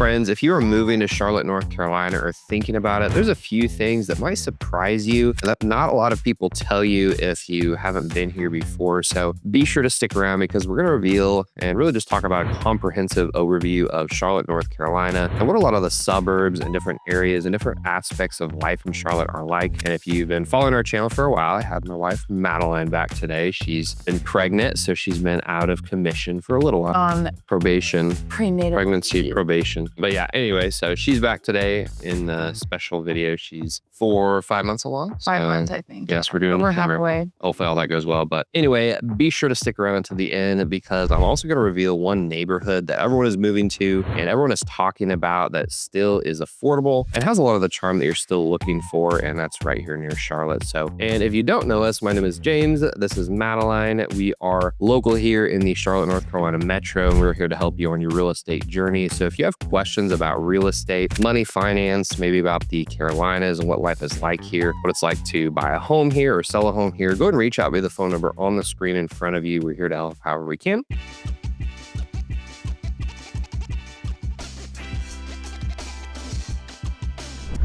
Friends, if you are moving to Charlotte, North Carolina or thinking about it, there's a few things that might surprise you that not a lot of people tell you if you haven't been here before. So be sure to stick around because we're going to reveal and really just talk about a comprehensive overview of Charlotte, North Carolina and what a lot of the suburbs and different areas and different aspects of life in Charlotte are like. And if you've been following our channel for a while, I had my wife Madeline back today. She's been pregnant, so she's been out of commission for a little while. On probation. Pregnancy probation. But yeah, anyway, so she's back today in the special video. She's 4 or 5 months along. 5 months, I think. Yes, we're doing. We're halfway. Hopefully all that goes well. But anyway, be sure to stick around to the end because I'm also going to reveal one neighborhood that everyone is moving to and everyone is talking about that still is affordable and has a lot of the charm that you're still looking for. And that's right here near Charlotte. So, and if you don't know us, my name is James. This is Madeline. We are local here in the Charlotte, North Carolina metro, and we're here to help you on your real estate journey. So if you have questions about real estate, money, finance, maybe about the Carolinas and what life is like here, what it's like to buy a home here or sell a home here, go ahead and reach out via the phone number on the screen in front of you. We're here to help however we can.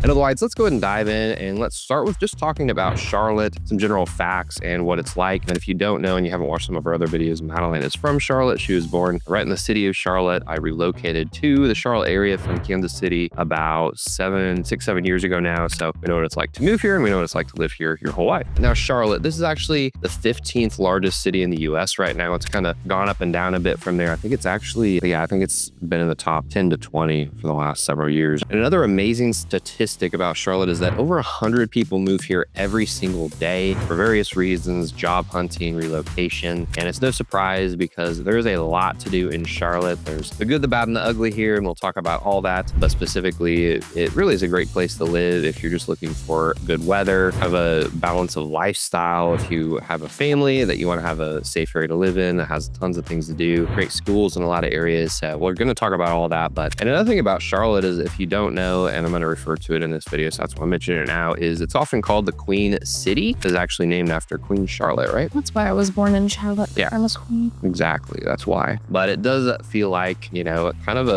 And otherwise, let's go ahead and dive in and let's start with just talking about Charlotte, some general facts and what it's like. And if you don't know and you haven't watched some of our other videos, Madeline is from Charlotte. She was born right in the city of Charlotte. I relocated to the Charlotte area from Kansas City about 7 years ago now. So we know what it's like to move here and we know what it's like to live here your whole life. Now, Charlotte, this is actually the 15th largest city in the US right now. It's kind of gone up and down a bit from there. I think it's actually, I think it's been in the top 10 to 20 for the last several years. And another amazing statistic about Charlotte is that over 100 people move here every single day for various reasons, job hunting, relocation. And it's no surprise because there's a lot to do in Charlotte. There's the good, the bad, and the ugly here, and we'll talk about all that. But specifically, it really is a great place to live if you're just looking for good weather, have a balance of lifestyle, if you have a family that you want to have a safe area to live in that has tons of things to do, great schools in a lot of areas. We're going to talk about all that. And another thing about Charlotte is if you don't know, and I'm going to refer to it in this video, so that's why I'm mentioning it now, is it's often called the Queen City. It's actually named after Queen Charlotte, right? That's why I was born in Charlotte. Yeah. I was queen. Exactly. That's why. But it does feel like, kind of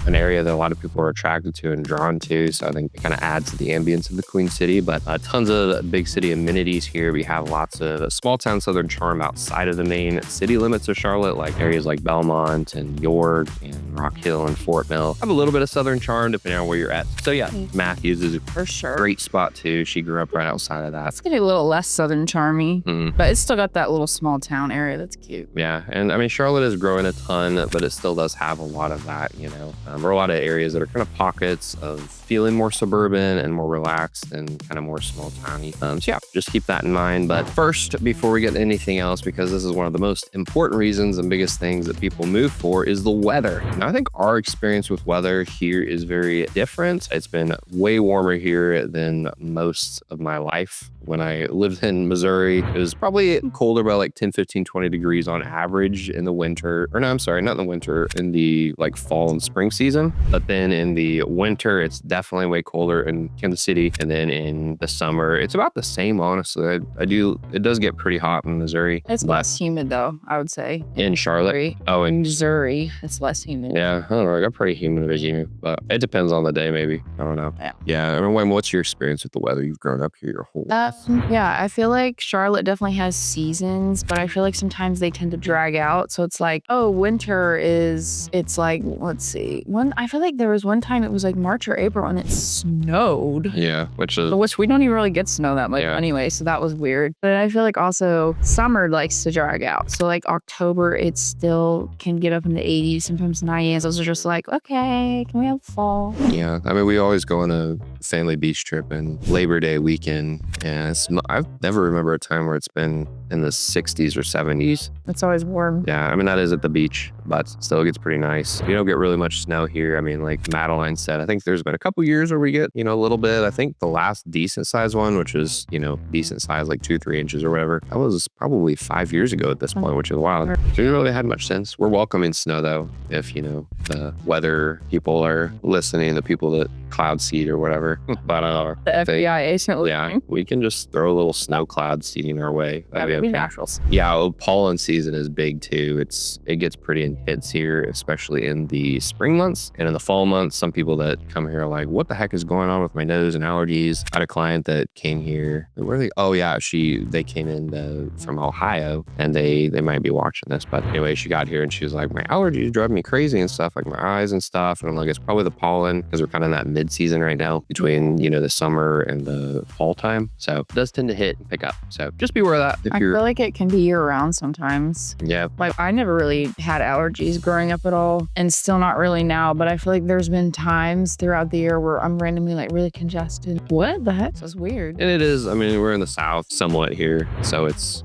an area that a lot of people are attracted to and drawn to. So I think it kind of adds to the ambience of the Queen City. But tons of big city amenities here. We have lots of small town southern charm outside of the main city limits of Charlotte, like areas like Belmont and York and Rock Hill and Fort Mill. Have a little bit of southern charm depending on where you're at. So yeah, Matthews is for sure. Great spot too. She grew up right outside of that. It's getting a little less southern charmy, but it's still got that little small town area that's cute. Yeah, and I mean Charlotte is growing a ton, but it still does have a lot of that. There are a lot of areas that are kind of pockets of feeling more suburban and more relaxed and kind of more small towny. So yeah, just keep that in mind. But first, before we get to anything else, because this is one of the most important reasons and biggest things that people move for is the weather. Now, I think our experience with weather here is very different. It's been way warmer here than most of my life. When I lived in Missouri, it was probably colder by like 10, 15, 20 degrees on average in the winter. Or no, I'm sorry, not in the winter, in the like fall and spring season. But then in the winter, it's definitely way colder in Kansas City. And then in the summer, it's about the same, honestly. It does get pretty hot in Missouri. It's less humid though, I would say. In Charlotte? Missouri. Oh, in Missouri, it's less humid. Yeah, I don't know. I got pretty humid in Virginia, but it depends on the day maybe. I don't know. Yeah. I mean, Wayne, what's your experience with the weather? You've grown up here your whole life. Yeah, I feel like Charlotte definitely has seasons, but I feel like sometimes they tend to drag out. So it's like, winter it's like, let's see. I feel like there was one time it was like March or April and it snowed. Yeah, which we don't even really get snow that much anyway, so that was weird. But I feel like also summer likes to drag out. So like October, it still can get up in the 80s, sometimes 90s. Those are just like, okay, can we have fall? Yeah, I mean, we always go on a family beach trip and Labor Day weekend, and I've never remember a time where it's been in the 60s or 70s. It's always warm. Yeah, I mean, that is at the beach, but still gets pretty nice. You don't get really much snow here. I mean, like Madeline said, I think there's been a couple years where we get, a little bit. I think the last decent size one, which was, decent size, like 2-3 inches or whatever, that was probably 5 years ago at this point, which is wild. So we really had much sense. We're welcoming snow though, if, the weather people are listening, the people that cloud seed or whatever. But the FBI agent. Yeah, we can just throw a little snow cloud seeding our way. That would be natural. Yeah, pollen seed season is big too. It gets pretty intense here, especially in the spring months and in the fall months. Some people that come here are like, what the heck is going on with my nose and allergies? I had a client that came here. They came in from Ohio, and they might be watching this. But anyway, she got here and she was like, my allergies drive me crazy and stuff, like my eyes and stuff. And I'm like, it's probably the pollen, because we're kind of in that mid-season right now between, the summer and the fall time. So it does tend to hit and pick up. So just be aware of that. I feel like it can be year-round sometimes. Yeah. Like, I never really had allergies growing up at all, and still not really now, but I feel like there's been times throughout the year where I'm randomly like really congested. What the heck? That's weird. And it is, we're in the South somewhat here, so it's,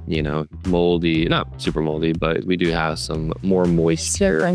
moldy, not super moldy, but we do have some more moisture.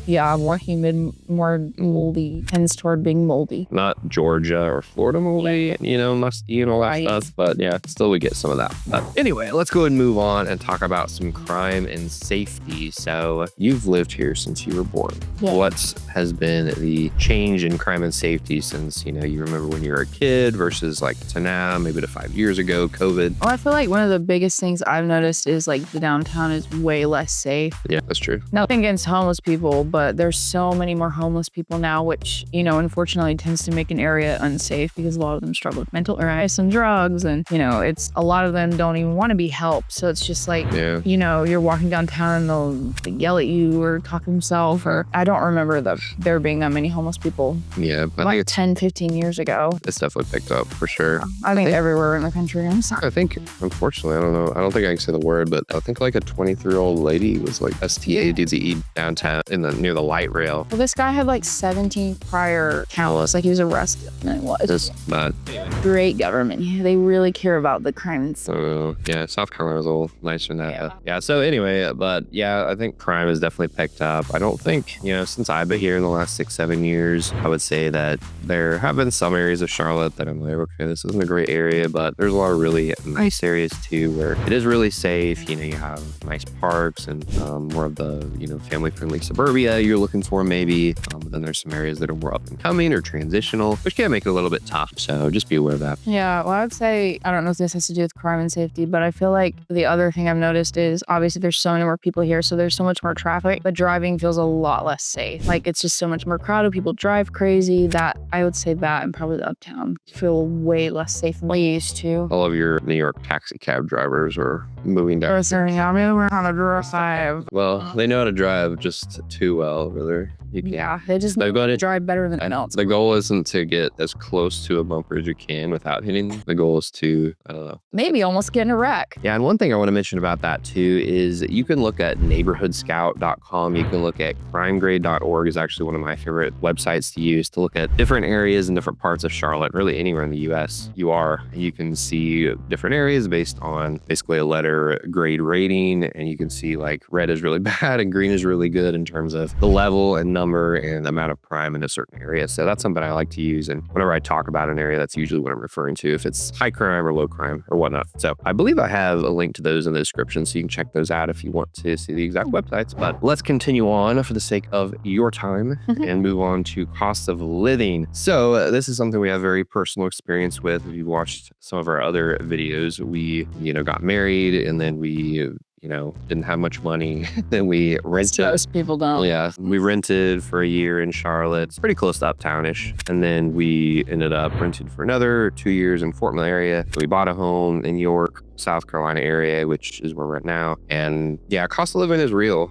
Yeah, more humid, more moldy, tends toward being moldy. Not Georgia or Florida moldy, musty and all that stuff, but yeah, still we get some of that. But anyway, let's go ahead and move on and talk about some crime and safety. So you've lived here since you were born. Yeah. What has been the change in crime and safety since, you remember when you were a kid versus like to now, maybe to 5 years ago, COVID? Well, I feel like one of the biggest things I've noticed is like the downtown is way less safe. Yeah, that's true. Nothing against homeless people, but there's so many more homeless people now, which, unfortunately tends to make an area unsafe because a lot of them struggle with mental illness and drugs. And, it's a lot of them don't even want to be helped. So it's just like, you're walking downtown and they'll yell at you or talk to themselves. Or I don't remember there being that many homeless people. Yeah, but like 10, 15 years ago. It's definitely picked up for sure. I think everywhere in the country. I'm sorry. I think, unfortunately, I don't know. I don't think I can say the word, but I think like a 23-year-old lady was like STADZE downtown near the light rail. Well, this guy had like 17 prior counts. Like he was arrested. And it was But great government. Yeah, they really care about the crimes. Yeah, South Carolina was a little nicer than that. Yeah. So anyway, but yeah, I think crime has definitely picked up. I don't think, since I've been here in the last 6-7 years, I would say that there have been some areas of Charlotte that I'm like, okay, this isn't a great area, but there's a lot of really nice areas too where it is really safe. You have nice parks and more of the, family-friendly suburbia you're looking for maybe. But then there's some areas that are more up and coming or transitional, which can make it a little bit tough. So just be aware of that. Yeah, well, I would say, I don't know if this has to do with crime and safety, but I feel like the other thing I've noticed is obviously there's so many more people here, so there's so much more traffic, but driving feels a lot less safe. Like it's just so much more crowded. People drive crazy. That I would say that, and probably the uptown feel way less safe than we used to. All of your New York taxi cab drivers are moving down. We're on a drive. Well, they know how to drive just too well, really. Yeah, they just know how to drive better than anyone else. The goal isn't to get as close to a bumper as you can without hitting. The goal is to, I don't know, maybe almost get in a wreck. Yeah, and one thing I want to mention about that too is you can look at neighborhoodscout.com. You can look at crimegrade.org is actually one of my favorite websites to use to look at different areas and different parts of Charlotte, really anywhere in the U.S. You can see different areas based on basically a letter grade rating, and you can see like red is really bad and green is really good in terms of the level and number and amount of crime in a certain area. So that's something I like to use. And whenever I talk about an area, that's usually what I'm referring to, if it's high crime or low crime or whatnot. So I believe I have a link to those in the description, so you can check those out if you want to see the exact websites. But let's continue on for the sake of your time and move on to cost of living. So this is something we have very personal experience with. If you've watched some of our other videos, we, got married and then we didn't have much money. Then we rented. Most people don't. Yeah. We rented for a year in Charlotte. It's pretty close to uptownish. And then we ended up renting for another 2 years in Fort Mill area. We bought a home in York, South Carolina area, which is where we're at now. And yeah, cost of living is real.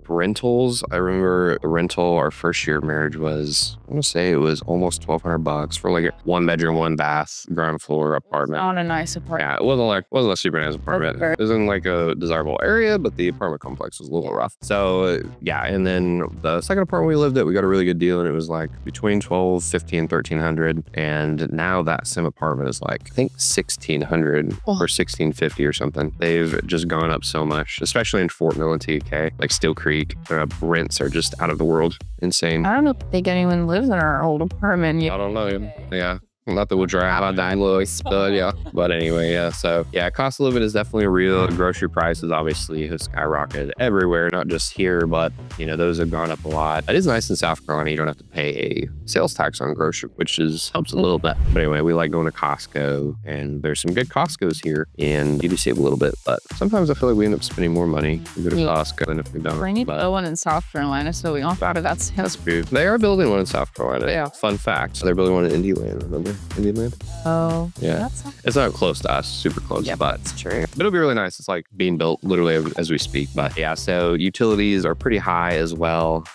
Rentals, I remember a rental, our first year of marriage was, I want to say it was almost $1,200 for like a 1-bedroom, 1-bath, ground floor apartment. On a nice apartment. Yeah, it wasn't a super nice apartment. It was in like a desirable area, but the apartment complex was a little rough. So yeah, and then the second apartment we lived at, we got a really good deal, and it was like between $1,250 and $1,300. And now that same apartment is like, I think $1,600 or $1,650 or something. They've just gone up so much, especially in Fort Mill and TK. Like Steele Creek, rents are just out of the world insane. I don't know if anyone lives in our old apartment yet. I don't know. Yeah. Not that we'll drive on dime Louis, but yeah. But anyway, yeah. So yeah, cost of living is definitely real. Grocery prices obviously have skyrocketed everywhere, not just here, but those have gone up a lot. It is nice in South Carolina. You don't have to pay a sales tax on grocery, which helps a little bit. But anyway, we like going to Costco, and there's some good Costco's here, and you do save a little bit. But sometimes I feel like we end up spending more money to go to Costco than if we don't. We need to build one in South Carolina, so we don't out of that sales. They are building one in South Carolina. Yeah. Fun fact. They're building one in Indiana. Remember Indiana? Oh. Yeah. It's not close to us, super close, but it's true. But it'll be really nice. It's like being built literally as we speak. But yeah, so utilities are pretty high as well.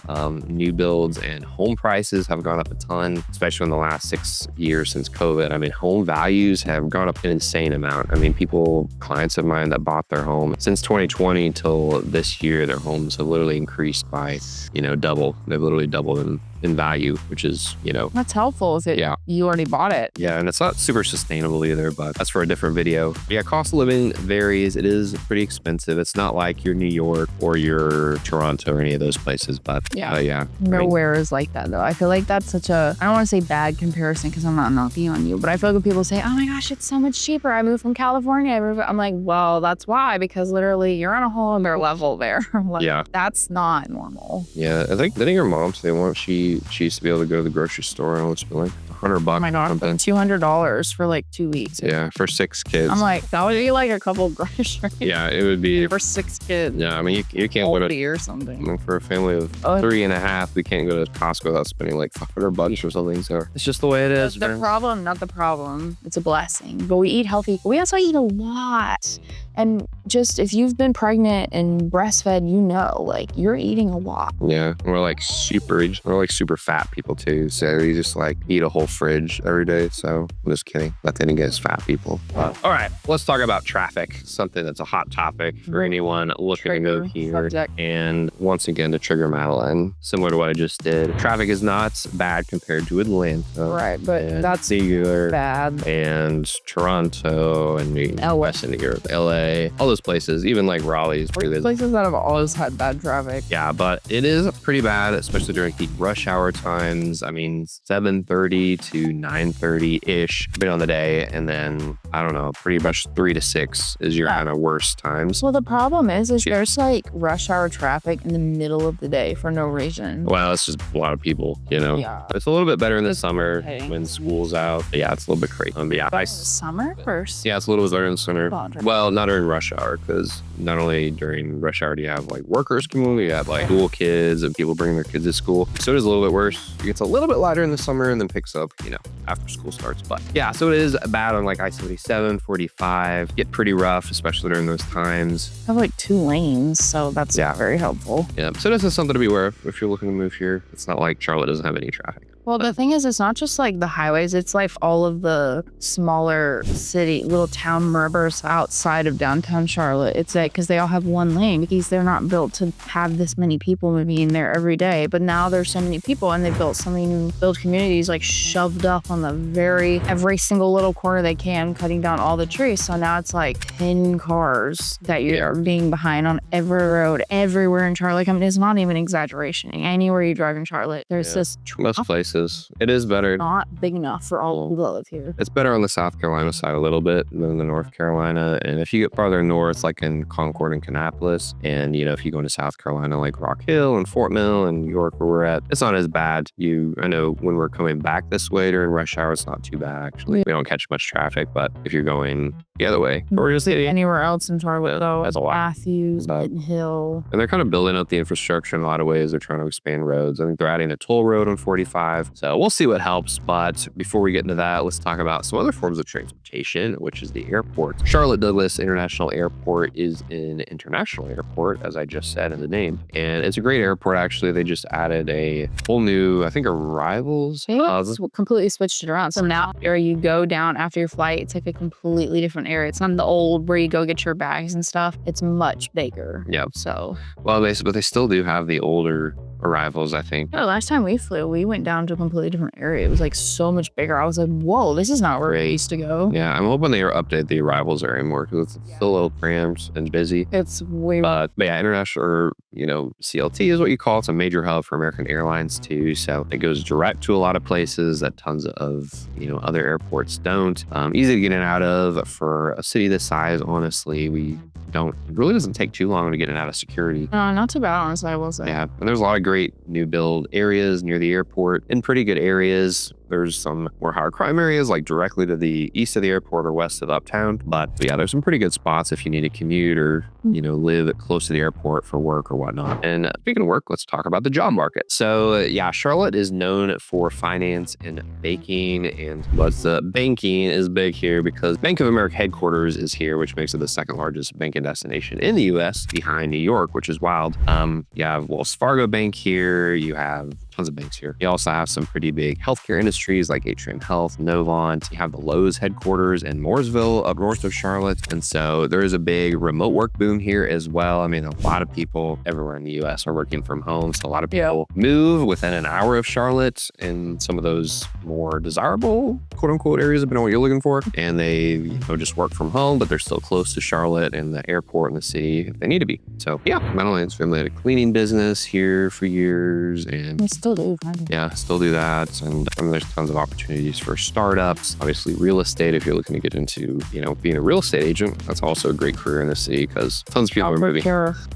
New builds and home prices have gone up a ton, especially in the last 6 years since COVID. I mean, home values have gone up an insane amount. I mean, clients of mine that bought their home since 2020 till this year, their homes have literally increased by, double. They've literally doubled in value, which is, That's helpful if you already bought it. Yeah, and it's not super sustainable either, but that's for a different video. But yeah, cost of living varies. It is pretty expensive. It's not like your New York or your Toronto or any of those places, but yeah. Nowhere is like that though. I feel like that's such a, I don't want to say bad comparison because I'm not knocking on you, but I feel like when people say, oh my gosh, it's so much cheaper. I moved from California. I'm like, well, that's why, because literally you're on a whole other level there. That's not normal. Yeah, I think your mom say once she used to be able to go to the grocery store and it's been like $100. Oh my God, $200 for like 2 weeks. Yeah, for 6 kids. I'm like, that would be like a couple of groceries. Yeah, it would be for 6 kids. Yeah, I mean, you can't go to or something. For a family of 3.5, we can't go to Costco without spending like $500 or something. So it's just the way it is. The problem, not the problem. It's a blessing. But we eat healthy. We also eat a lot. And just if you've been pregnant and breastfed, like you're eating a lot. Yeah, we're like super fat people too. So we just like eat a whole fridge every day. So I'm just kidding. Not that against fat people. All right, let's talk about traffic. Something that's a hot topic for anyone looking to go here. Subject. And once again, to trigger Madeline, similar to what I just did. Traffic is not bad compared to Atlanta. Right, but that's singular bad. And Toronto and Western Europe, LA. All those places, even like Raleigh's places that have always had bad traffic. Yeah, but it is pretty bad, especially during peak rush hour times. I mean, 7:30 to 9:30-ish, depending on the day. And then, I don't know, pretty much 3 to 6 is your kind of worst times. Well, the problem is there's like rush hour traffic in the middle of the day for no reason. Well, it's just a lot of people, Yeah. It's a little bit better in the summer when school's out. But yeah, it's a little bit crazy. Summer first? Yeah, it's a little bit better in the summer. Well, not during rush hour, because not only during rush hour do you have like workers community, you have like school kids and people bringing their kids to school. So it is a little bit worse. It gets a little bit lighter in the summer and then picks up, after school starts. But yeah, so it is bad on like I-77, 45, get pretty rough, especially during those times. I have like 2 lanes, so that's very helpful. Yeah, so this is something to be aware of if you're looking to move here. It's not like Charlotte doesn't have any traffic. Well, the thing is, it's not just like the highways. It's like all of the smaller little town murbers outside of downtown Charlotte. It's like, because they all have 1 lane because they're not built to have this many people moving in there every day. But now there's so many people and they built communities like shoved up on every single little corner they can, cutting down all the trees. So now it's like 10 cars that you're being behind on every road, everywhere in Charlotte. I mean, it's not even exaggeration. Anywhere you drive in Charlotte, there's this most places. It is better. Not big enough for all who live here. It's better on the South Carolina side a little bit than the North Carolina. And if you get farther north, like in Concord and Kannapolis, and if you go into South Carolina, like Rock Hill and Fort Mill and York, where we're at, it's not as bad. I know when we're coming back this way during rush hour, it's not too bad actually. We don't catch much traffic, but if you're going the other way, or just anywhere else in Charlotte, though, as Matthews, Benton Hill, and they're kind of building up the infrastructure in a lot of ways. They're trying to expand roads. I think they're adding a toll road on 45. So we'll see what helps. But before we get into that, let's talk about some other forms of transportation, which is the airport. Charlotte Douglas International Airport is an international airport, as I just said in the name. And it's a great airport, actually. They just added a whole new, I think, arrivals. Completely switched it around. So now where you go down after your flight, it's like a completely different area. It's not the old where you go get your bags and stuff. It's much bigger. Yep. So. Well, but they still do have the older arrivals, I think. No, last time we flew, we went down to a completely different area. It was like so much bigger. I was like, whoa, this is not where I used to go. Yeah, I'm hoping they update the arrivals area more because it's still a little cramped and busy. It's way. But yeah, international, or CLT is what you call it. It's a major hub for American Airlines too. So it goes direct to a lot of places that tons of other airports don't. Easy to get in and out of for a city this size. Honestly, it really doesn't take too long to get in and out of security. No, not too bad, honestly, I will say. Yeah, and there's a lot of great new build areas near the airport in pretty good areas. There's some more higher crime areas like directly to the east of the airport or west of Uptown. But yeah, there's some pretty good spots if you need to commute or, live close to the airport for work or whatnot. And speaking of work, let's talk about the job market. So yeah, Charlotte is known for finance and banking. And banking is big here because Bank of America headquarters is here, which makes it the second largest banking destination in the U.S. behind New York, which is wild. You have Wells Fargo Bank here. You have tons of banks here. You also have some pretty big healthcare industries like Atrium Health, Novant. You have the Lowe's headquarters in Mooresville up north of Charlotte. And so there is a big remote work boom here as well. I mean, a lot of people everywhere in the U.S. are working from home. So a lot of people move within an hour of Charlotte in some of those more desirable, quote unquote, areas depending on what you're looking for. And they, just work from home, but they're still close to Charlotte and the airport and the city if they need to be. So yeah, Madelaine's family had a cleaning business here for years. And still do. Yeah, still do that. And there's tons of opportunities for startups. Obviously, real estate, if you're looking to get into, being a real estate agent, that's also a great career in the city because tons of people are moving.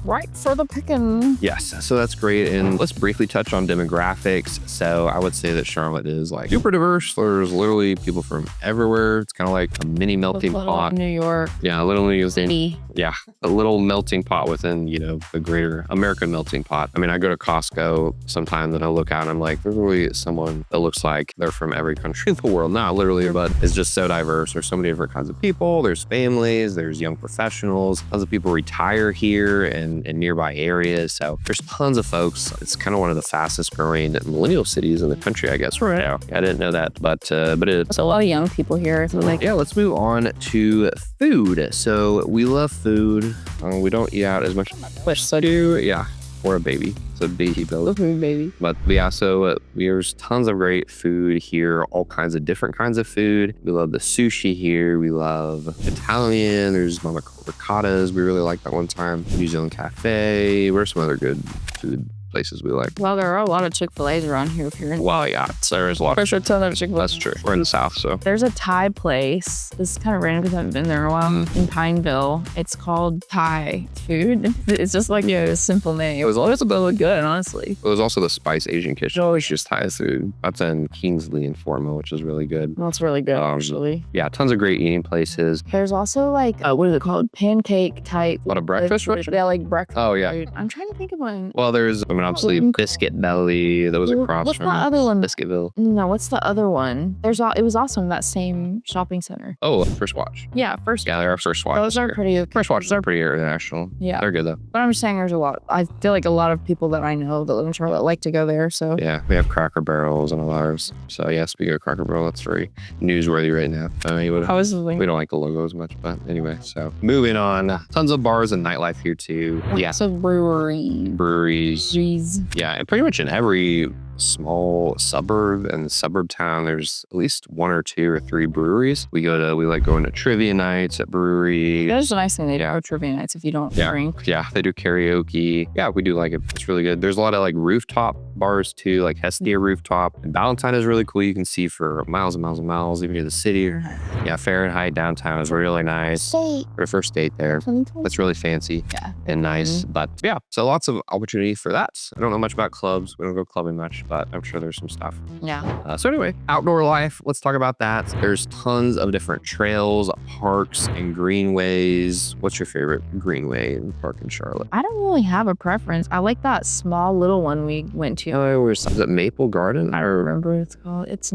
Right for the picking. Yes, so that's great. And let's briefly touch on demographics. So I would say that Charlotte is like super diverse. There's literally people from everywhere. It's kind of like a mini melting pot. New York. Yeah, a little New York City. Yeah, a little melting pot within, the greater American melting pot. I mean, I go to Costco sometimes and I look out and I'm like, there's really someone that looks like they're from every country in the world. Not literally, but it's just so diverse. There's so many different kinds of people. There's families, there's young professionals. Tons of people retire here and in nearby areas. So there's tons of folks. It's kind of one of the fastest growing millennial cities in the country, I guess, right now. I didn't know that, but it is. There's a lot of young people here. So yeah, let's move on to food. So we love food. We don't eat out as much as I do. Yeah. Or a baby. It's a baby build. Baby. But yeah, so there's tons of great food here, all kinds of different kinds of food. We love the sushi here. We love Italian. There's Mama Riccotta's. We really like that one time. New Zealand Cafe. Where's some other good food places we like? Well, there are a lot of Chick-fil-A's around here if you're in. Well, yeah, there is a lot. There's a ton of Chick-fil-A. That's true. We're in the South, so. There's a Thai place. This is kind of random because I haven't been there in a while. In Pineville. It's called Thai food. It's just like a simple name. It was always really good, honestly. There's also the Spice Asian Kitchen. Oh, it's just Thai food. That's in Kingsley and Formo, which is really good. Well, it's really good, actually. Yeah, tons of great eating places. There's also like, what is it called? Pancake type. A lot of breakfast? Yeah, like breakfast. Oh, yeah. Food. I'm trying to think of one. Well, there's, obviously, Biscuit Belly. That was across what's from the other one? Biscuitville. No, what's the other one? It was also in that same shopping center. Oh, First Watch. Yeah, First. Yeah, they're First Watch. Those are pretty. First Watches are pretty international. Yeah. They're good, though. But I'm just saying there's a lot. I feel like a lot of people that I know that live in Charlotte like to go there, so. Yeah, we have Cracker Barrels and all ours. So, yeah, speaking of Cracker Barrel, that's very newsworthy right now. We don't like the logo as much, but anyway. So, moving on. Tons of bars and nightlife here, too. Yeah. So, breweries. Yeah, and pretty much in every small suburb and suburb town, there's at least 1 or 2 or 3 breweries. We like going to trivia nights at breweries. That's a nice thing they do at trivia nights if you don't drink. Yeah, they do karaoke. Yeah, we do like it. It's really good. There's a lot of like rooftop bars too, like Hestia rooftop. And Ballantyne is really cool. You can see for miles and miles and miles, even near the city. Yeah, Fahrenheit downtown is really nice. Our first date there. That's really fancy and nice. But yeah, so lots of opportunity for that. I don't know much about clubs. We don't go clubbing much, but I'm sure there's some stuff. Yeah. So anyway, outdoor life, let's talk about that. There's tons of different trails, parks, and greenways. What's your favorite greenway and park in Charlotte? I don't really have a preference. I like that small little one we went to. Is it Maple Garden? I remember what it's called. It's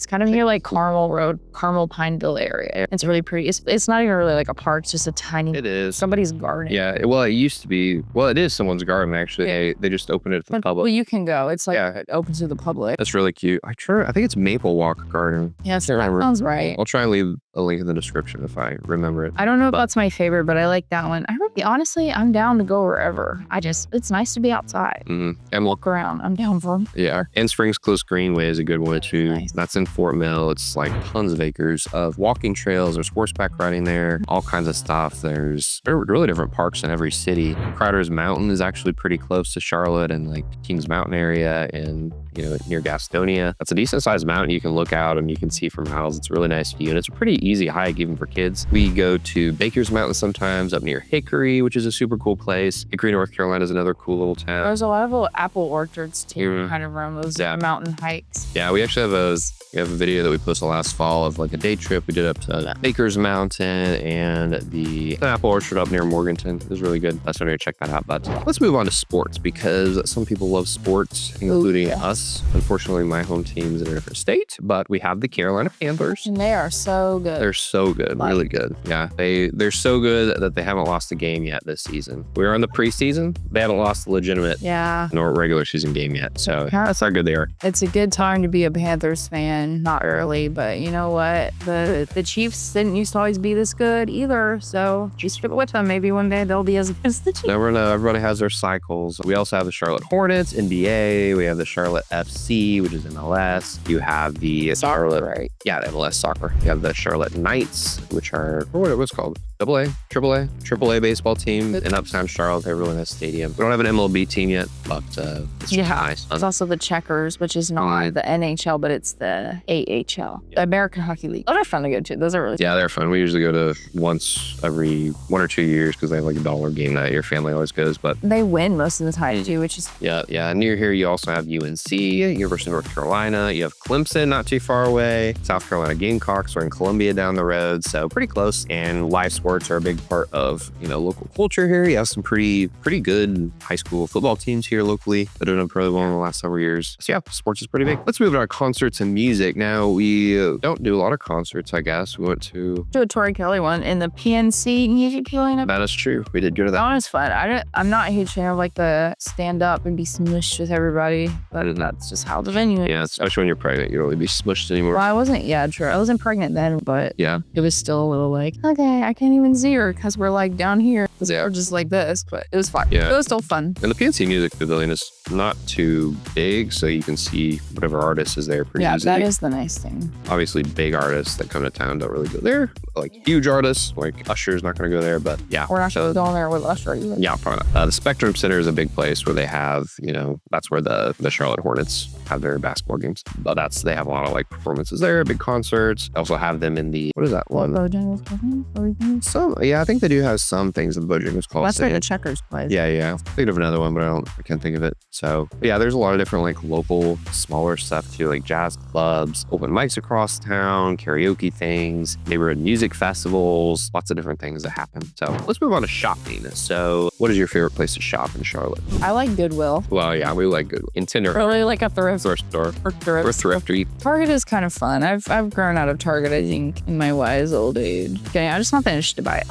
kind of near like Carmel Road, Carmel Pineville area. It's really pretty. It's not even really like a park. It's just a tiny. It is. Somebody's garden. Yeah. Well, it used to be. Well, it is someone's garden actually. Yeah. They just opened it to the public. Well, you can go. It's like open to the public. That's really cute. I think it's Maple Walk Garden. Yes, that sounds right. I'll try and leave a link in the description if I remember it. I don't know if that's my favorite, but I like that one. Honestly, I'm down to go wherever. It's nice to be outside. And Walk around. I'm down for them. Yeah. And Springs Close Greenway is a good one too. Nice. That's in Fort Mill. It's like tons of acres of walking trails. There's horseback riding there, all kinds of stuff. There's really different parks in every city. Crowder's Mountain is actually pretty close to Charlotte and like Kings Mountain area and, you know, near Gastonia. That's a decent sized mountain. You can look out and you can see for miles. It's a really nice view and it's a pretty easy hike even for kids. We go to Baker's Mountain sometimes up near Hickory, which is a super cool place. Hickory, North Carolina is another cool little town. There's a lot of little apple orchards too, kind of around those mountain hikes. Yeah, we actually have a video that we posted last fall of like a day trip we did up to Baker's Mountain and the apple orchard up near Morganton. It was really good. That's when you check that out. But let's move on to sports because some people love sports, including us. Unfortunately, my home team's in a different state, but we have the Carolina Panthers. And they are so good. They're so good, really good. Yeah, they're so good that they haven't lost a game yet this season. We're in the preseason. They haven't lost a legitimate nor regular season game yet. So that's how good they are. It's a good time to be a Panthers fan. Not early, but you know what? The Chiefs didn't used to always be this good either. So just stick with them. Maybe one day they'll be as good as the Chiefs. Never know. Everybody has their cycles. We also have the Charlotte Hornets, NBA. We have the Charlotte FC, which is MLS. You have the Charlotte, right? Yeah, the MLS soccer. You have the Charlotte Knights, which are what's called AAA baseball team in Uptown Charlotte. They have a really nice stadium. We don't have an MLB team yet, but it's nice. It's also the Checkers, which is not the NHL, but it's the AHL, the American Hockey League. Those are fun to go to. Those are really they're fun. We usually go to once every 1 or 2 years because they have like $1 game night. Your family always goes, but they win most of the time too, which is Near here, you also have UNC, University of North Carolina. You have Clemson, not too far away. South Carolina Gamecocks are in Columbia down the road, so pretty close. And live sports are a big part of local culture here. You have some pretty good high school football teams here locally that have done pretty well in the last several years. So yeah, sports is pretty big. Let's move on to concerts and music. Now we don't do a lot of concerts, I guess. We went to a Tori Kelly one in the PNC Music Pavilion. That is true. We did go to that. That one was fun. I'm not a huge fan of like the stand up and be smushed with everybody, but that's just how the venue is. Yeah, especially when you're pregnant, you don't really be smushed anymore. Well, I wasn't. Yeah, true. I wasn't pregnant then, but it was still a little like, okay, I can't even see her because we're like down here. We're just like this, but it was fun. Yeah. It was still fun. And the PNC Music Pavilion is not too big, so you can see whatever artist is there pretty easily. Yeah, that is the nice thing. Obviously, big artists that come to town don't really go there. Like huge artists, like Usher's not going to go there, but yeah. We're not going there with Usher either. Yeah, probably not. The Spectrum Center is a big place where they have, that's where the Charlotte Hornets have their basketball games. But they have a lot of like performances there, big concerts. They also have them in the, what is that one? Bojangles. I think they do have some things in Bojangles called. That's where the Checkers plays. Yeah. Think of another one, but I can't think of it. So yeah, there's a lot of different like local, smaller stuff too, like jazz clubs, open mics across town, karaoke things, neighborhood music festivals, lots of different things that happen. So let's move on to shopping. So what is your favorite place to shop in Charlotte? I like Goodwill. Well, yeah, we like Goodwill. In Tinder. Really like a thrift store. Or thrifty. Target is kind of fun. I've grown out of Target, I think, in my wise old age. Okay, I just not finished to buy it.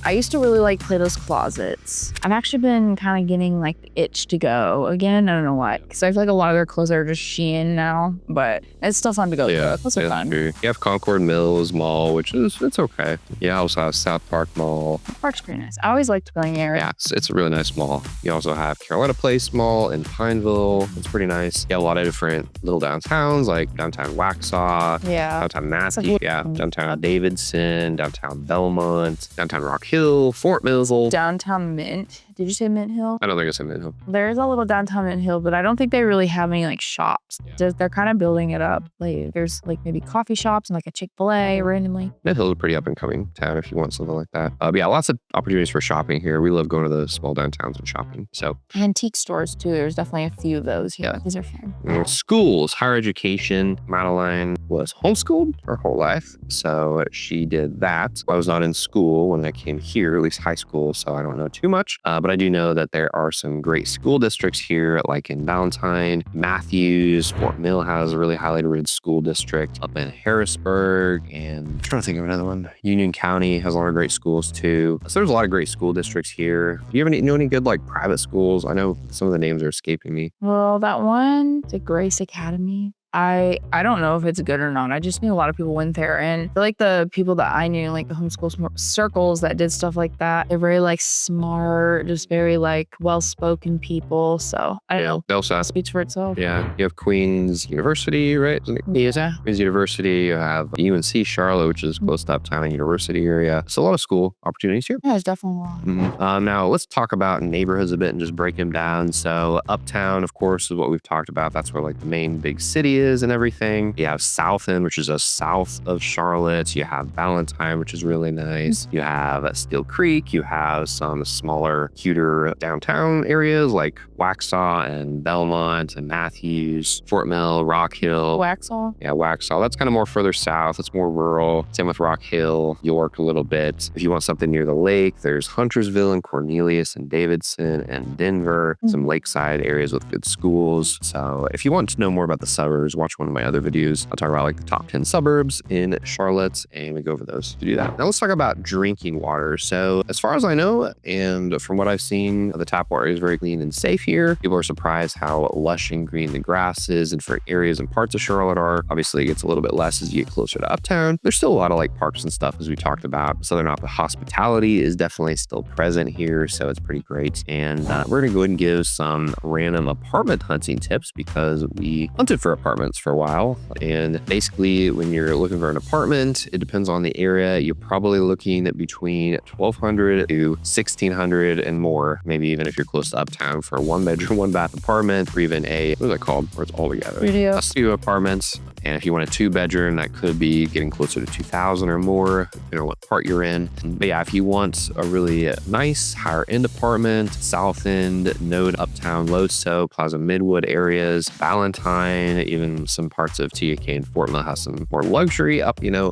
I used to really like Plato's Closets. I've actually been kind of getting like the itch to go again. I don't know why. Because I feel like a lot of their clothes are just Shein now, but it's still fun to go through. Those are fun. True. You have Concord Mills Mall, which it's okay. You also have South Park Mall. Park's pretty nice. I always liked going there. Yeah, it's a really nice mall. You also have Carolina Place Mall in Pineville. It's pretty nice. You have a lot of different little downtowns like downtown Waxhaw, downtown Matthew, downtown Davidson, downtown Belmont, downtown Rock Hill, Fort Mizzle. Downtown Mint. Did you say Mint Hill? I don't think I said Mint Hill. There's a little downtown Mint Hill, but I don't think they really have any like shops. They're kind of building it up. Like there's like maybe coffee shops and like a Chick-fil-A randomly. Mint Hill is a pretty up and coming town if you want something like that. But yeah, lots of opportunities for shopping here. We love going to the small downtowns and shopping. So antique stores too. There's definitely a few of those here. Yeah. These are fun. Schools, higher education. Madeline was homeschooled her whole life, so she did that. I was not in school when I came here, at least high school, so I don't know too much. But I do know that there are some great school districts here, like in Ballantyne, Matthews, Fort Mill has a really highly rated school district up in Harrisburg, and I'm trying to think of another one. Union County has a lot of great schools too. So there's a lot of great school districts here. Do you know any good like private schools? I know some of the names are escaping me. Well, that one, the Grace Academy. I don't know if it's good or not. I just knew a lot of people went there, and I feel like the people that I knew, like the homeschool circles that did stuff like that, they're very like smart, just very like well-spoken people. So I don't know. They also have, Speaks for itself. yeah, you have Queen's University, right? Yeah. Queen's University. You have UNC Charlotte, which is close to Uptown University area. So a lot of school opportunities here. Yeah, it's definitely wrong. Now let's talk about neighborhoods a bit and just break them down. So Uptown, of course, is what we've talked about. That's where like the main big city is and everything. You have South End, which is just south of Charlotte. You have Ballantyne, which is really nice. You have Steele Creek. You have some smaller, cuter downtown areas like Waxhaw and Belmont and Matthews, Fort Mill, Rock Hill. Waxhaw? Yeah, Waxhaw. That's kind of more further south. It's more rural. Same with Rock Hill, York a little bit. If you want something near the lake, there's Huntersville and Cornelius and Davidson and Denver, some lakeside areas with good schools. So if you want to know more about the suburbs, watch one of my other videos. I'll talk about like the top 10 suburbs in Charlotte, and we go over those to do that. Now let's talk about drinking water. So as far as I know, and from what I've seen, the tap water is very clean and safe here. People are surprised how lush and green the grass is, and for areas and parts of Charlotte are. Obviously, it gets a little bit less as you get closer to Uptown. There's still a lot of like parks and stuff as we talked about. Southern hospitality is definitely still present here, so it's pretty great. And we're gonna go ahead and give some random apartment hunting tips because we hunted for apartments for a while. And basically, when you're looking for an apartment, it depends on the area. You're probably looking at between $1,200 to $1,600 and more. Maybe even if you're close to Uptown for a 1-bedroom, 1-bath apartment, or even a, what is that called, where it's all together? A studio apartments. And if you want a 2-bedroom, that could be getting closer to $2,000 or more, depending on what part you're in. But yeah, if you want a really nice higher end apartment, South End, Node, Uptown, Loso, Plaza Midwood areas, Ballantyne, even some parts of TAK and Fort Mill has some more luxury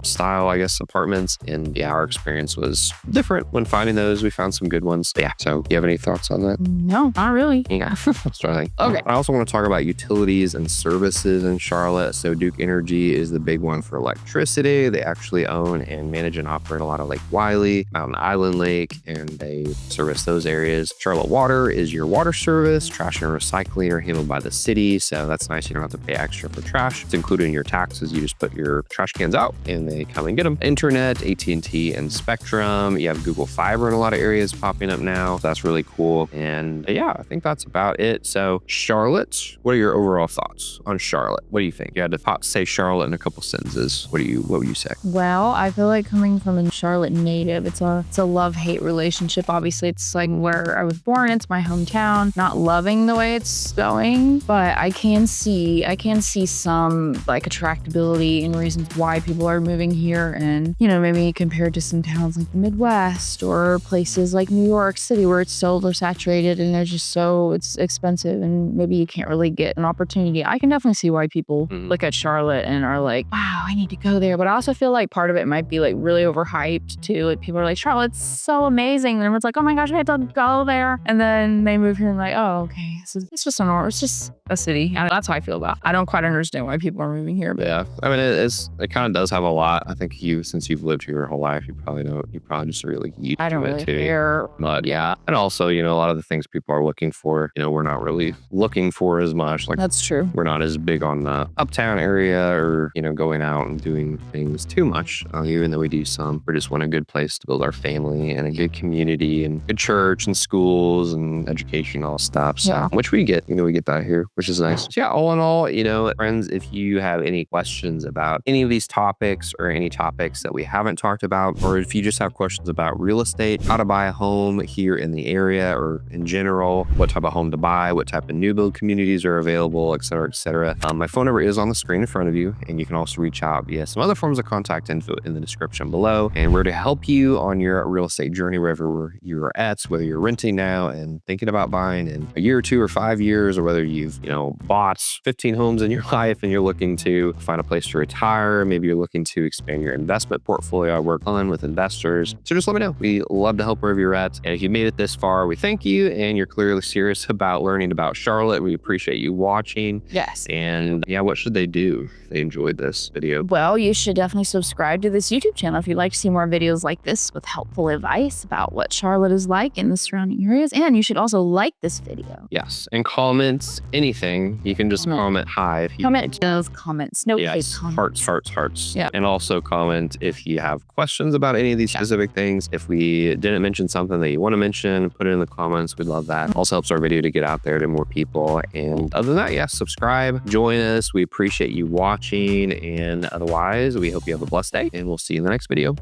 style, I guess, apartments. And yeah, our experience was different when finding those. We found some good ones. But yeah, so you have any thoughts on that? No, not really. Yeah, let's try to think. Okay. I also want to talk about utilities and services in Charlotte. So Duke Energy is the big one for electricity. They actually own and manage and operate a lot of Lake Wiley, Mountain Island Lake, and they service those areas. Charlotte Water is your water service. Trash and recycling are handled by the city, so that's nice. You don't have to pay extra for trash. It's included in your taxes. You just put your trash cans out and they come and get them. Internet, AT&T, and Spectrum. You have Google Fiber in a lot of areas popping up now. So that's really cool. And yeah, I think that's about it. So Charlotte, what are your overall thoughts on Charlotte? What do you think? You had to say Charlotte in a couple sentences. What would you say? Well, I feel like coming from a Charlotte native, it's a love-hate relationship. Obviously, it's like where I was born. It's my hometown. Not loving the way it's going, but I can see some like attractability and reasons why people are moving here. And, maybe compared to some towns like the Midwest or places like New York City where it's so oversaturated and it's expensive and maybe you can't really get an opportunity. I can definitely see why people look at Charlotte and are like, wow, I need to go there. But I also feel like part of it might be like really overhyped too. Like people are like, Charlotte's so amazing. And everyone's like, oh my gosh, I have to go there. And then they move here and like, oh, okay. So it's just it's just a city. That's how I feel about it. I don't quite understand why people are moving here. But yeah, I mean, it kind of does have a lot. I think since you've lived here your whole life, you probably just really used to it too. I don't really care. But yeah, and also, a lot of the things people are looking for, we're not really looking for as much. Like that's true. We're not as big on the Uptown area or, going out and doing things too much, even though we do some. We just want a good place to build our family and a good community and good church and schools and educational stuff. So, which we get, we get that here, which is nice. So yeah, all in all, friends, if you have any questions about any of these topics or any topics that we haven't talked about, or if you just have questions about real estate, how to buy a home here in the area or in general, what type of home to buy, what type of new build communities are available, et cetera, et cetera. My phone number is on the screen in front of you, and you can also reach out via some other forms of contact info in the description below. And we're to help you on your real estate journey wherever you're at, whether you're renting now and thinking about buying in a year or 2 or 5 years, or whether you've, bought 15 homes in your life and you're looking to find a place to retire. Maybe you're looking to expand your investment portfolio. I work on with investors. So just let me know. We love to help wherever you're at. And if you made it this far, we thank you. And you're clearly serious about learning about Charlotte. We appreciate you watching. Yes. And yeah, what should they do if they enjoyed this video? Well, you should definitely subscribe to this YouTube channel if you'd like to see more videos like this with helpful advice about what Charlotte is like in the surrounding areas. And you should also like this video. Yes. And comments anything. You can just comment hi if you Comment those comments. No fake yes, comments. hearts. Yeah. And also comment if you have questions about any of these specific things. If we didn't mention something that you want to mention, put it in the comments. We'd love that. Also helps our video to get out there to more people. And other than that, yeah, subscribe, join us. We appreciate you watching. And otherwise, we hope you have a blessed day, and we'll see you in the next video.